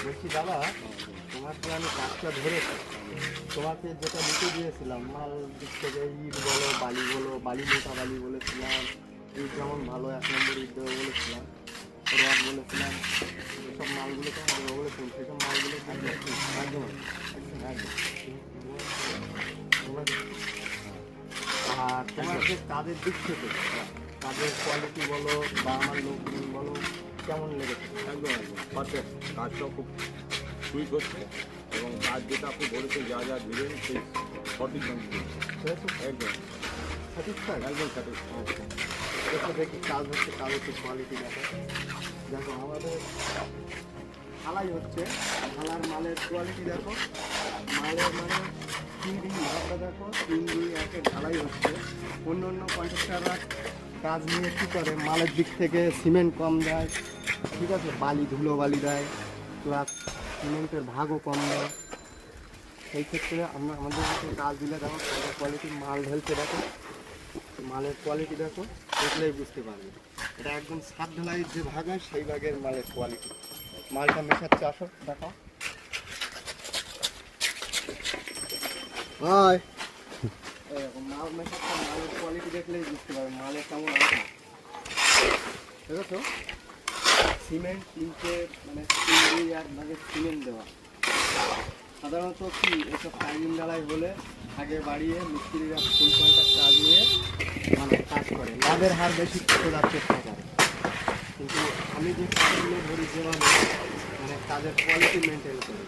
বলছি দাদা, তোমাকে আমি কাজটা ধরেছি। তোমাকে যেটা লিখে দিয়েছিলাম মাল দিক থেকে ইট বলো, বালি বলো, বালি মোটা বালি বলেছিলাম, ইট যেমন ভালো 1 নম্বর ইট দেবো বলেছিলাম, রড বলেছিলাম, এসব মালগুলো তোমার দেবো বলেছিলাম। সেসব মালগুলো একদম একদম একদম একদম। আর তোমার যে কাজের দিক থেকে কাজের কোয়ালিটি বলো বা আমার লোকজন বলো কেমন লেগেছে? একদম একদম পারফেক্ট। কাজটাও খুব সুইট হচ্ছে এবং কাজ যেটা আপনি বলেছেন যা যা দিলেন সেই সঠিক একদম স্যাটিসফাইড? একদম স্যাটিসফাইড। দেখো দেখি কাজ হচ্ছে, কাজ হচ্ছে, কোয়ালিটি দেখো। দেখো আমাদের ঢালাই হচ্ছে, ঢালার মালের কোয়ালিটি দেখো, মালের মানে 3D ভাবটা দেখো, 3D ঢালাই হচ্ছে। অন্য অন্য কন্ট্রাক্টররা কাজ নিয়ে কী করে, মালের দিক থেকে সিমেন্ট কম দেয়, ঠিক আছে, বালি ধুলো বালি দেয়, প্লাস সিমেন্টের ভাগও কম দেয়। সেই ক্ষেত্রে আমরা আমাদের কাজ দিলে দেখো কোয়ালিটির মাল ঢেলছে, দেখো মালের কোয়ালিটি দেখো, দেখলেই বুঝতে পারবে। এটা একদম সাত ঢালাইয়ের যে ভাগ হয় সেই ভাগের মালের কোয়ালিটি। মালটা মেশাচ্ছে, আসো দেখো। এরকম মাল মেশাচ্ছে, মালের কোয়ালিটি দেখলেই বুঝতে পারবে মালের কেমন আছে। দেখো সিমেন্ট কিনতে মানে 1 ভাগের সিমেন্ট দেওয়া। সাধারণত কি এসব টাইমিং ঢালাই হলে আগে বাড়িয়ে মিস্ত্রিরা ফুল কন্ট্রাক্ট কাজ নিয়ে মানে কাজ করে, লাভের হার বেশি খোঁজার চেষ্টা করে। কিন্তু আমি যে কাজগুলো ধরি যেভাবে মানে কাজের কোয়ালিটি মেনটেন করি,